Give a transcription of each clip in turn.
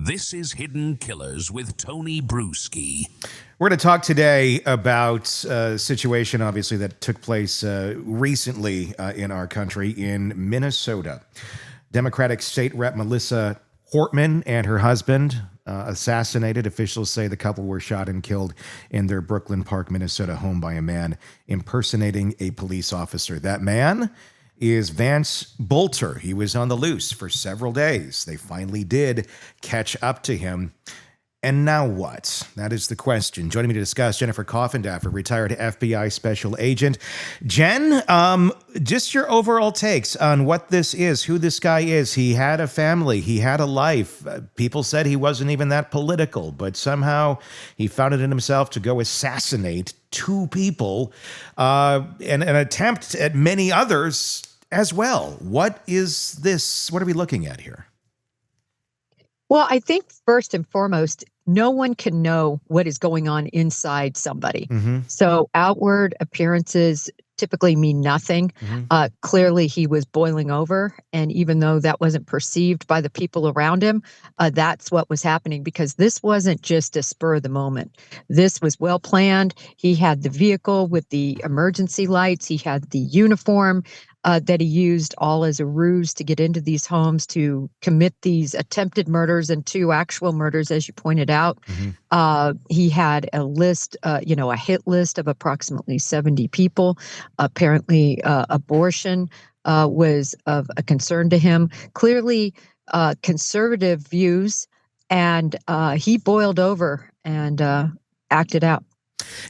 This is Hidden Killers with Tony Bruschi. We're going to talk today about a situation, obviously, that took place recently in our country in Minnesota. Democratic State Rep Melissa Hortman and her husband assassinated. Officials say the couple were shot and killed in their Brooklyn Park, Minnesota home by a man impersonating a police officer. That man is Vance Boelter. He was on the loose for several days. They finally did catch up to him. And now what? That is the question. Joining me to discuss, Jennifer Coffindaffer, retired FBI special agent. Jen, just your overall takes on what this is, who this guy is. He had a family. He had a life. People said he wasn't even that political, but somehow he found it in himself to go assassinate two people and an attempt at many others as well. What is this? What are we looking at here? Well, I think first and foremost, no one can know what is going on inside somebody. Mm-hmm. So outward appearances typically mean nothing. Mm-hmm. Clearly, he was boiling over. And even though that wasn't perceived by the people around him, that's what was happening, because this wasn't just a spur of the moment. This was well planned. He had the vehicle with the emergency lights. He had the uniform that he used all as a ruse to get into these homes to commit these attempted murders and two actual murders, as you pointed out. Mm-hmm. He had a list, a hit list of approximately 70 people. Apparently, abortion was of a concern to him. Clearly, conservative views, and he boiled over and acted out.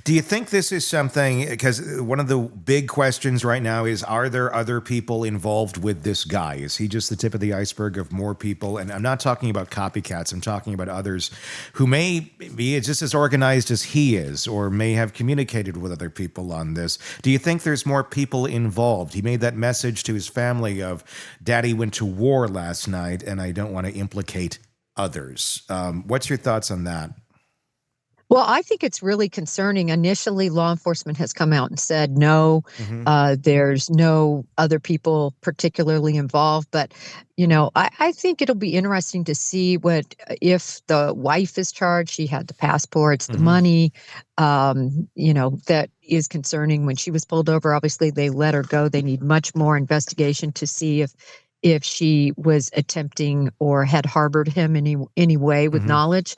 Do you think this is something, because one of the big questions right now is, are there other people involved with this guy? Is he just the tip of the iceberg of more people? And I'm not talking about copycats. I'm talking about others who may be just as organized as he is, or may have communicated with other people on this. Do you think there's more people involved? He made that message to his family of, Daddy went to war last night, and I don't want to implicate others. What's your thoughts on that? Well, I think it's really concerning. Initially, law enforcement has come out and said, no, there's no other people particularly involved. But, I think it'll be interesting to see if the wife is charged. She had the passports, the money, that is concerning. When she was pulled over, obviously they let her go. They need much more investigation to see if she was attempting or had harbored him in any way with knowledge.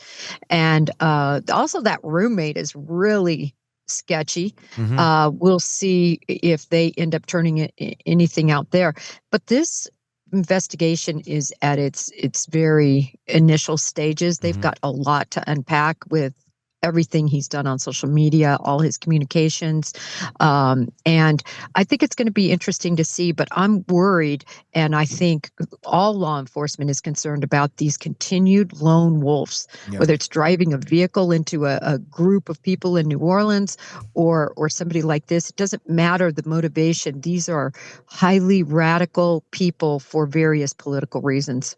And also that roommate is really sketchy. We'll see if they end up turning anything out there. But this investigation is at its very initial stages. They've got a lot to unpack with everything he's done on social media, all his communications. And I think it's going to be interesting to see, but I'm worried. And I think all law enforcement is concerned about these continued lone wolves, whether it's driving a vehicle into a group of people in New Orleans or somebody like this. It doesn't matter the motivation. These are highly radical people for various political reasons.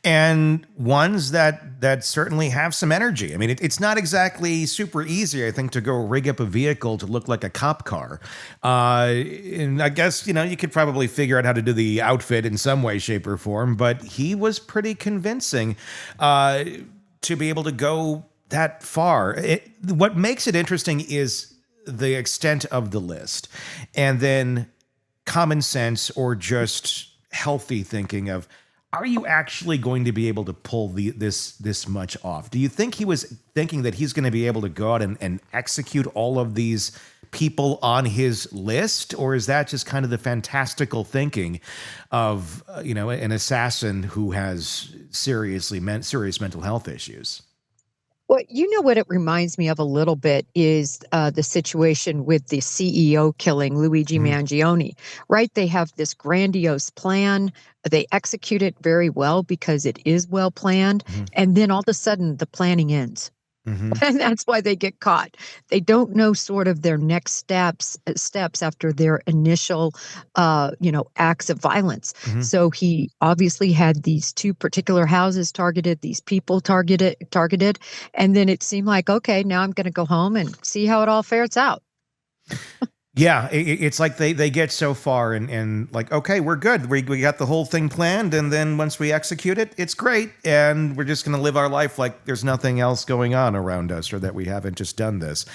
And ones that certainly have some energy. I mean, it's not exactly super easy, I think, to go rig up a vehicle to look like a cop car. And I guess, you could probably figure out how to do the outfit in some way, shape, or form. But he was pretty convincing to be able to go that far. What makes it interesting is the extent of the list. And then common sense or just healthy thinking of, are you actually going to be able to pull this much off? Do you think he was thinking that he's going to be able to go out and execute all of these people on his list? Or is that just kind of the fantastical thinking of, an assassin who has serious mental health issues? Well, what it reminds me of a little bit is the situation with the CEO killing, Luigi Mangione, right? They have this grandiose plan. They execute it very well because it is well planned. And then all of a sudden the planning ends. And that's why they get caught. They don't know sort of their next steps after their initial, acts of violence. So he obviously had these two particular houses targeted, these people targeted. And then it seemed like, okay, now I'm going to go home and see how it all fares out. Yeah, it's like they get so far and like, okay, we're good. We got the whole thing planned. And then once we execute it, it's great. And we're just going to live our life like there's nothing else going on around us or that we haven't just done this.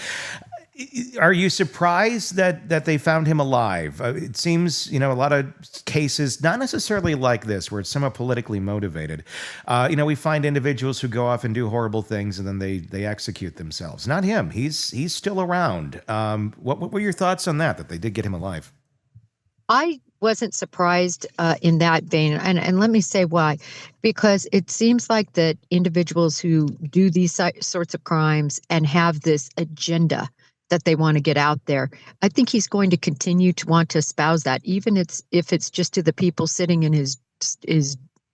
Are you surprised that they found him alive? It seems, a lot of cases, not necessarily like this, where it's somewhat politically motivated. We find individuals who go off and do horrible things and then they execute themselves. Not him. He's still around. What were your thoughts on that they did get him alive? I wasn't surprised in that vein. And let me say why. Because it seems like that individuals who do these sorts of crimes and have this agenda that they want to get out there, I think he's going to continue to want to espouse that, even if it's just to the people sitting in his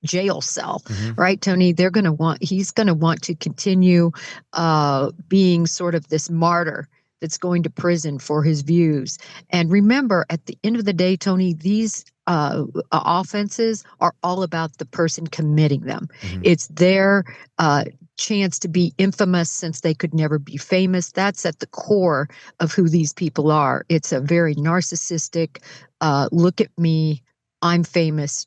jail cell, right, Tony? He's going to want to continue being sort of this martyr that's going to prison for his views. And remember, at the end of the day, Tony, these offenses are all about the person committing them. It's their chance to be infamous since they could never be famous. That's at the core of who these people are. It's a very narcissistic, look at me, I'm famous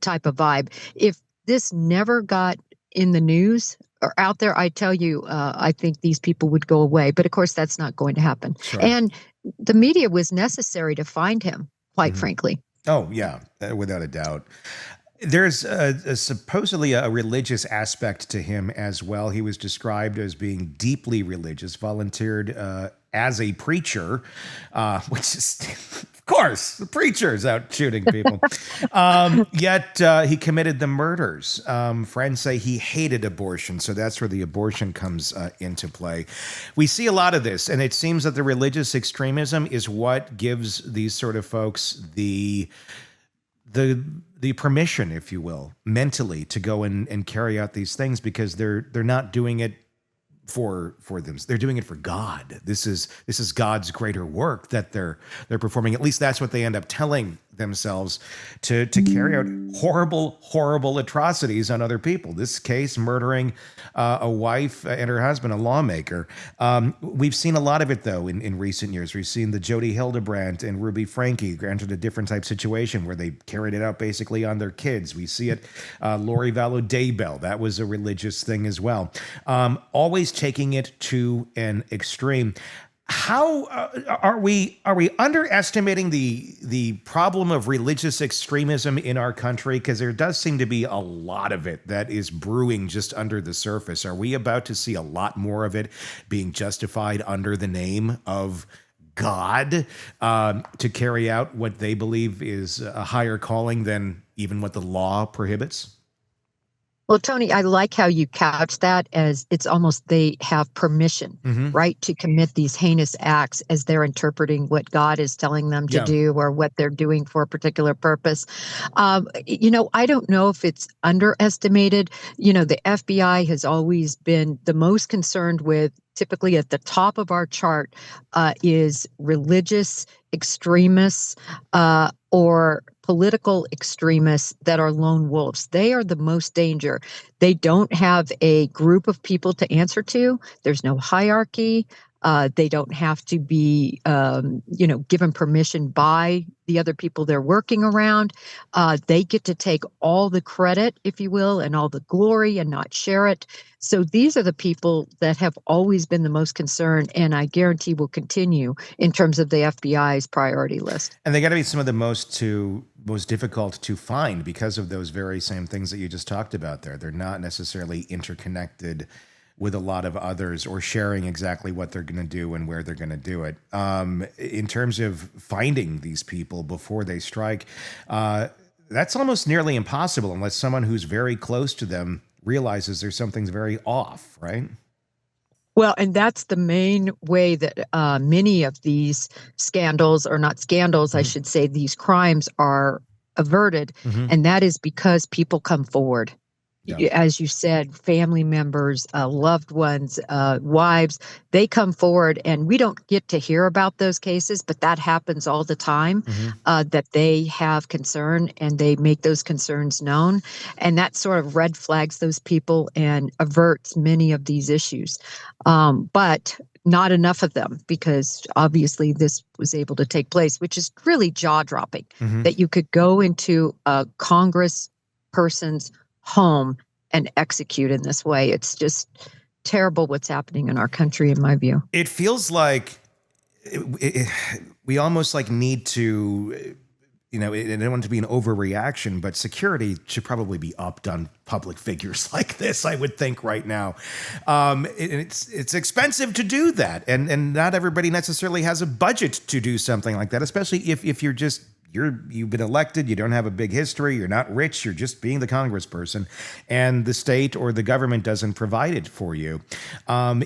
type of vibe. If this never got in the news or out there, I tell you, I think these people would go away. But of course, that's not going to happen. Sure. And the media was necessary to find him, quite frankly. Oh, yeah, without a doubt. There's supposedly a religious aspect to him as well. He was described as being deeply religious, volunteered as a preacher, which is, of course, the preacher's out shooting people. Yet he committed the murders. Friends say he hated abortion, so that's where the abortion comes into play. We see a lot of this, and it seems that the religious extremism is what gives these sort of folks the permission, if you will, mentally to go and carry out these things, because they're not doing it for them. They're doing it for God. This is God's greater work that they're performing. At least that's what they end up telling themselves, to carry out horrible atrocities on other people. This case, murdering a wife and her husband, a lawmaker. We've seen a lot of it, though, in recent years. We've seen the Jody Hildebrandt and Ruby Franke, granted a different type situation where they carried it out basically on their kids. We see it, Lori Vallow Daybell. That was a religious thing as well. Always taking it to an extreme. How are we underestimating the problem of religious extremism in our country? Because there does seem to be a lot of it that is brewing just under the surface. Are we about to see a lot more of it being justified under the name of God to carry out what they believe is a higher calling than even what the law prohibits? Well, Tony, I like how you couch that as it's almost they have permission, right, to commit these heinous acts as they're interpreting what God is telling them to do or what they're doing for a particular purpose. I don't know if it's underestimated. The FBI has always been the most concerned with, typically at the top of our chart, is religious extremists or political extremists that are lone wolves. They are the most danger. They don't have a group of people to answer to. There's no hierarchy. They don't have to be, given permission by the other people they're working around. They get to take all the credit, if you will, and all the glory and not share it. So these are the people that have always been the most concerned, and I guarantee will continue in terms of the FBI's priority list. And they got to be some of the most difficult to find because of those very same things that you just talked about there. They're not necessarily interconnected with a lot of others or sharing exactly what they're going to do and where they're going to do it. In terms of finding these people before they strike, that's almost nearly impossible unless someone who's very close to them realizes there's something's very off, right? Well, and that's the main way that many of these scandals, or not scandals, I should say, these crimes are averted. And that is because people come forward. Yeah. As you said, family members, loved ones, wives, they come forward, and we don't get to hear about those cases, but that happens all the time, that they have concern and they make those concerns known. And that sort of red flags those people and averts many of these issues. But not enough of them, because obviously this was able to take place, which is really jaw-dropping, that you could go into a Congress person's home and execute in this way. It's just terrible what's happening in our country, in my view. It feels like we almost like need to, I don't want it to be an overreaction, but security should probably be upped on public figures like this, I would think, right now. It's expensive to do that, and not everybody necessarily has a budget to do something like that, especially if you've been elected, you don't have a big history, you're not rich, you're just being the congressperson, and the state or the government doesn't provide it for you.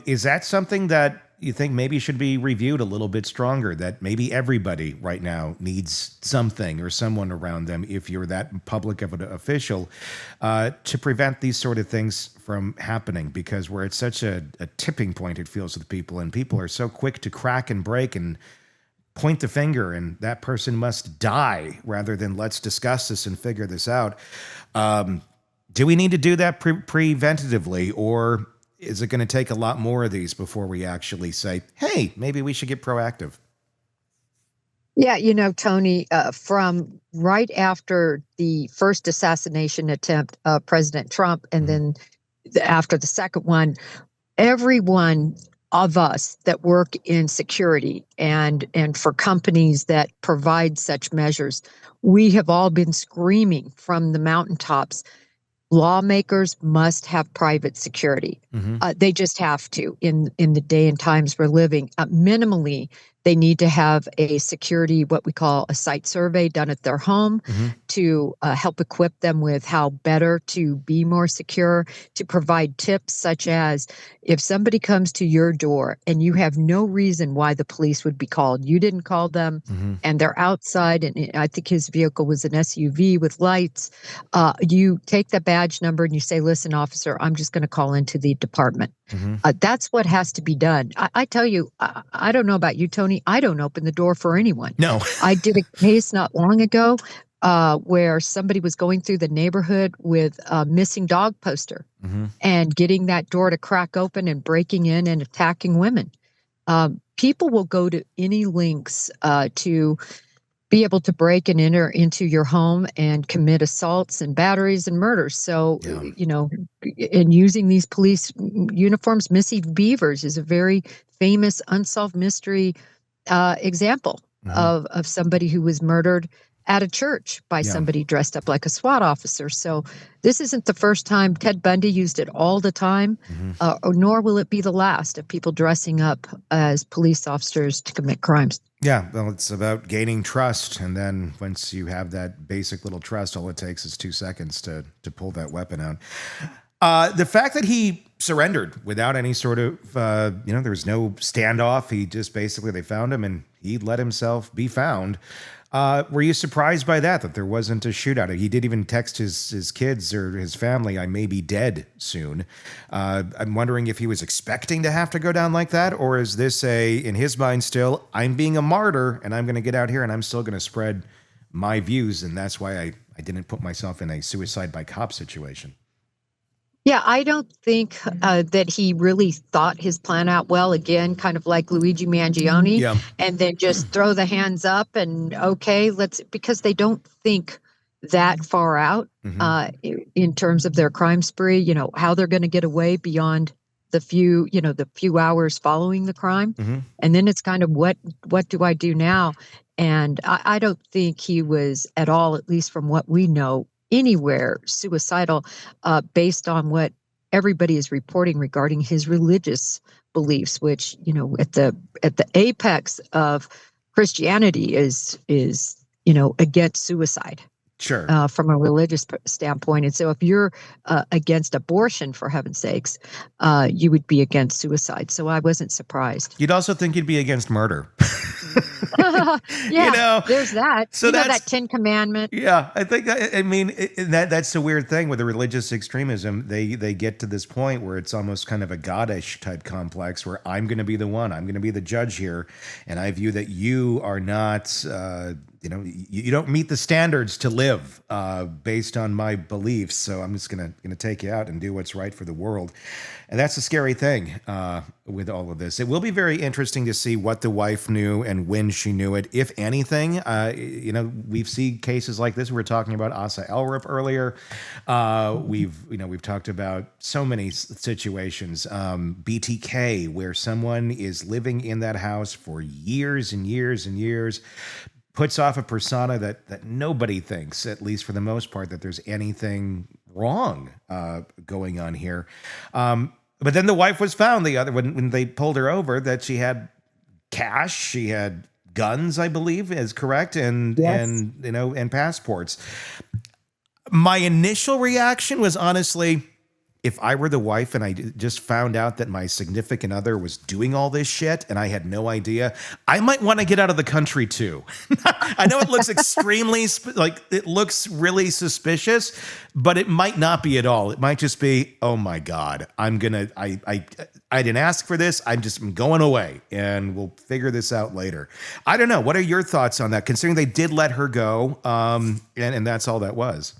Is that something that you think maybe should be reviewed a little bit stronger, that maybe everybody right now needs something or someone around them, if you're that public of an official, to prevent these sort of things from happening? Because we're at such a tipping point, it feels, with people, and people are so quick to crack and break and point the finger and that person must die, rather than let's discuss this and figure this out. Do we need to do that preventatively, or is it going to take a lot more of these before we actually say, hey, maybe we should get proactive? Yeah, Tony, from right after the first assassination attempt of President Trump, and then after the second one, everyone of us that work in security and for companies that provide such measures, we have all been screaming from the mountaintops, lawmakers must have private security. They just have to in the day and times we're living. Minimally, they need to have a security, what we call a site survey, done at their home to help equip them with how better to be more secure, to provide tips such as, if somebody comes to your door and you have no reason why the police would be called, you didn't call them, and they're outside, and I think his vehicle was an SUV with lights, you take the badge number and you say, listen, officer, I'm just going to call into the department. That's what has to be done. I tell you, I don't know about you, Tony, I don't open the door for anyone. No. I did a case not long ago where somebody was going through the neighborhood with a missing dog poster and getting that door to crack open and breaking in and attacking women. People will go to any lengths to be able to break and enter into your home and commit assaults and batteries and murders. So, and using these police uniforms, Missy Beavers is a very famous unsolved mystery example of somebody who was murdered at a church by somebody dressed up like a SWAT officer. So this isn't the first time. Ted Bundy used it all the time, nor will it be the last, of people dressing up as police officers to commit crimes. Yeah, well, it's about gaining trust, and then once you have that basic little trust, all it takes is 2 seconds to pull that weapon out. The fact that he surrendered without any sort of, there was no standoff. He just basically, they found him and he let himself be found. Were you surprised by that there wasn't a shootout? He did even text his kids or his family, I may be dead soon. I'm wondering if he was expecting to have to go down like that, or is this in his mind still, I'm being a martyr and I'm going to get out here and I'm still going to spread my views, and that's why I didn't put myself in a suicide by cop situation? Yeah, I don't think that he really thought his plan out well. Again, kind of like Luigi Mangione, and then just throw the hands up and because they don't think that far out in terms of their crime spree. How they're going to get away beyond the few hours following the crime, and then it's kind of what do I do now? And I don't think he was at all, at least from what we know, anywhere suicidal, based on what everybody is reporting regarding his religious beliefs, which at the apex of Christianity is against suicide. Sure. From a religious standpoint. And so if you're against abortion, for heaven's sakes, you would be against suicide. So I wasn't surprised. You'd also think you'd be against murder. Yeah, there's that. So that's that 10 Commandment. Yeah, I think, that's the weird thing with the religious extremism. They get to this point where it's almost kind of a goddish type complex where I'm going to be the one, I'm going to be the judge here. And I view that you are not you don't meet the standards to live based on my beliefs. So I'm just gonna take you out and do what's right for the world. And that's a scary thing with all of this. It will be very interesting to see what the wife knew and when she knew it, if anything. We've seen cases like this. We were talking about Asa Elrup earlier. We've talked about so many situations. BTK, where someone is living in that house for years and years and years, puts off a persona that nobody thinks, at least for the most part, that there's anything wrong going on here. But then the wife was found when they pulled her over, that she had cash, she had guns, I believe is correct, and Yes. and passports. My initial reaction was, honestly, if I were the wife and I just found out that my significant other was doing all this shit and I had no idea, I might want to get out of the country too. I know it looks it looks really suspicious, but it might not be at all. It might just be, oh my God, I didn't ask for this. I'm going away and we'll figure this out later. I don't know. What are your thoughts on that? Considering they did let her go, and that's all that was.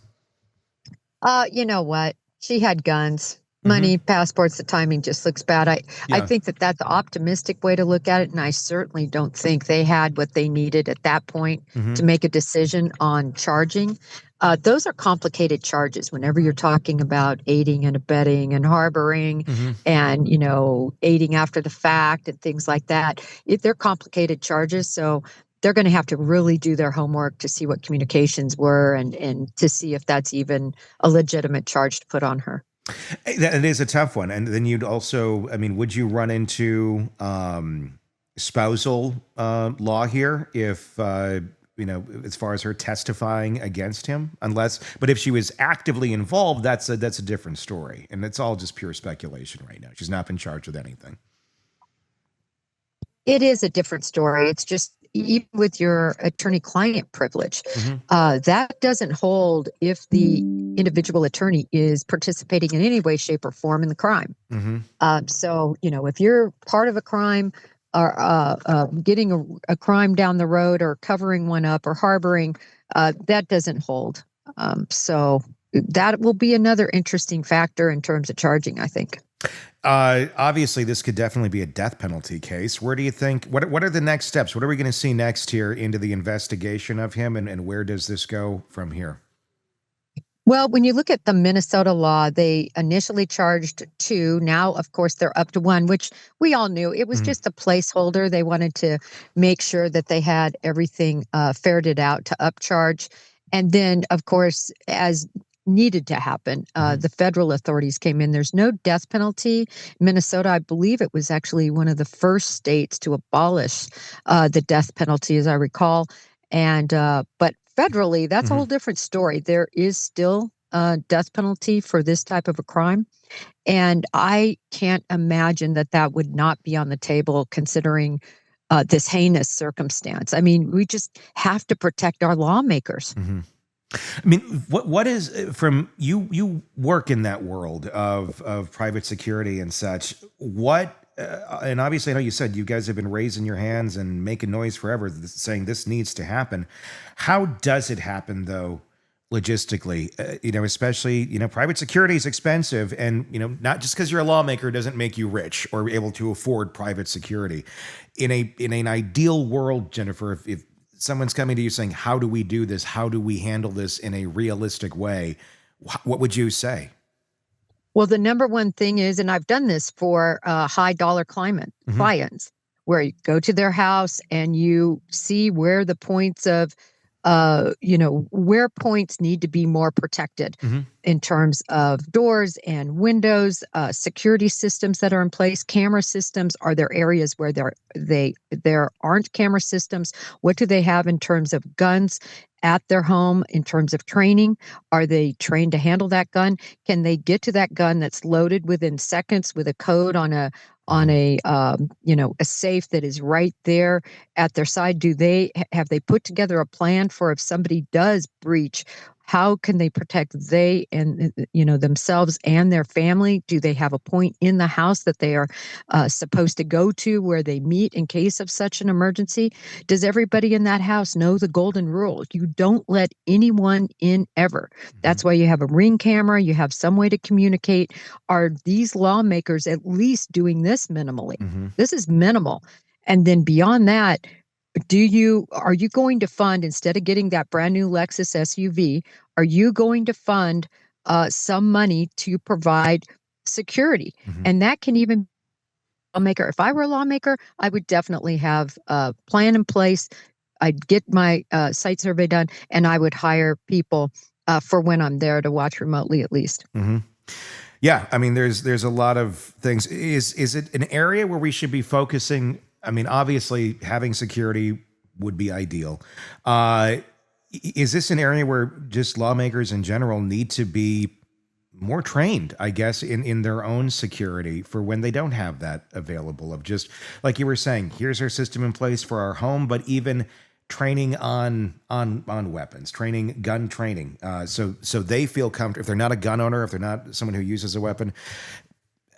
You know what? She had guns, money, passports. The timing just looks bad. I think that's an optimistic way to look at it, and I certainly don't think they had what they needed at that point to make a decision on charging. Those are complicated charges whenever you're talking about aiding and abetting and harboring and, aiding after the fact and things like that. They're complicated charges, so they're going to have to really do their homework to see what communications were and to see if that's even a legitimate charge to put on her. It is a tough one. And then you'd also, would you run into spousal law here if, as far as her testifying against him? But if she was actively involved, that's a different story. And it's all just pure speculation right now. She's not been charged with anything. It is a different story. It's just, even with your attorney-client privilege, that doesn't hold if the individual attorney is participating in any way, shape, or form in the crime. So, if you're part of a crime or getting a crime down the road or covering one up or harboring, that doesn't hold. So that will be another interesting factor in terms of charging, I think. Obviously, this could definitely be a death penalty case. Where do you think, what are the next steps? What are we going to see next here into the investigation of him, and where does this go from here? Well, when you look at the Minnesota law, they initially charged 2. Now, of course, they're up to 1, which we all knew. It was just a placeholder. They wanted to make sure that they had everything ferreted out to upcharge. And then, of course, as needed to happen, the federal authorities came in. There's no death penalty. Minnesota, I believe it was actually one of the first states to abolish the death penalty, as I recall. And but federally, that's a whole different story. There is still a death penalty for this type of a crime. And I can't imagine that would not be on the table, considering this heinous circumstance. We just have to protect our lawmakers. What is, from you work in that world of private security and such, and obviously I know you said you guys have been raising your hands and making noise forever saying this needs to happen. How does it happen though, logistically? Especially, private security is expensive, and, not just because you're a lawmaker doesn't make you rich or able to afford private security. In an ideal world, Jennifer, if someone's coming to you saying, how do we do this? How do we handle this in a realistic way? What would you say? Well, the number one thing is, and I've done this for high dollar clients, where you go to their house and you see where the points of, where points need to be more protected in terms of doors and windows, security systems that are in place, camera systems. Are there areas where there aren't camera systems? What do they have in terms of guns at their home, in terms of training? Are they trained to handle that gun? Can they get to that gun that's loaded within seconds with a code on a safe that is right there at their side? Have they put together a plan for if somebody does breach, How can they protect themselves and their family? Do they have a point in the house that they are supposed to go to where they meet in case of such an emergency? Does everybody in that house know the golden rule? You don't let anyone in ever. That's why you have a ring camera. You have some way to communicate. Are these lawmakers at least doing this minimally? This is minimal. And then beyond that, are you going to fund, instead of getting that brand new Lexus SUV, are you going to fund some money to provide security? And that can even be a lawmaker. If I were a lawmaker, I would definitely have a plan in place. I'd get my site survey done, and I would hire people for when I'm there to watch remotely, at least. Yeah, I mean, there's a lot of things. Is it an area where we should be focusing? I mean, obviously, having security would be ideal. Is this an area where just lawmakers in general need to be more trained, I guess, in their own security for when they don't have that available? Of just, like you were saying, here's our system in place for our home, but even training on weapons, gun training, so they feel comfortable. If they're not a gun owner, if they're not someone who uses a weapon,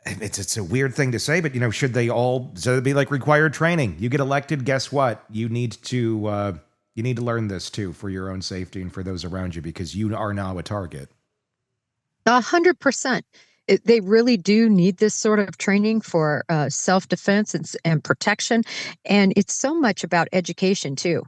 it's a weird thing to say, but should they all? So it'd be like required training. You get elected, guess what? You need to learn this too for your own safety and for those around you, because you are now a target. 100%. They really do need this sort of training for self-defense and protection. And it's so much about education, too,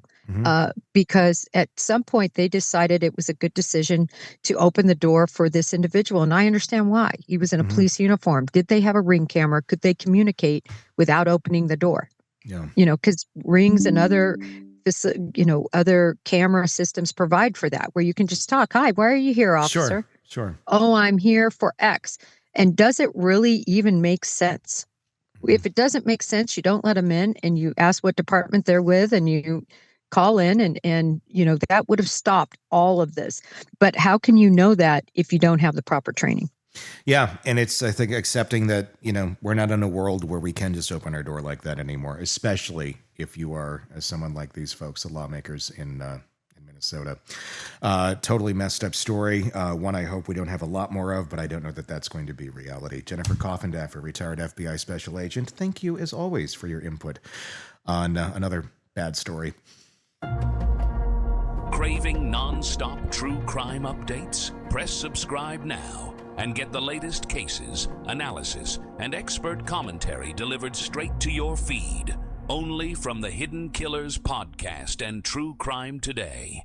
because at some point they decided it was a good decision to open the door for this individual. And I understand why. He was in a police uniform. Did they have a ring camera? Could they communicate without opening the door? Yeah. Because rings and other camera systems provide for that, where you can just talk. Hi, why are you here, officer? Sure. Oh, I'm here for X. And does it really even make sense? If it doesn't make sense, you don't let them in, and you ask what department they're with, and you call in, and that would have stopped all of this. But how can you know that if you don't have the proper training? Yeah, and it's, I think, accepting that, we're not in a world where we can just open our door like that anymore, especially if you are someone like these folks, the lawmakers in Minnesota. Totally messed up story. One I hope we don't have a lot more of, but I don't know that that's going to be reality. Jennifer Coffindaffer, retired FBI special agent, thank you as always for your input on another bad story. Craving non-stop true crime updates? Press subscribe now and get the latest cases, analysis, and expert commentary delivered straight to your feed. Only from the Hidden Killers podcast and True Crime Today.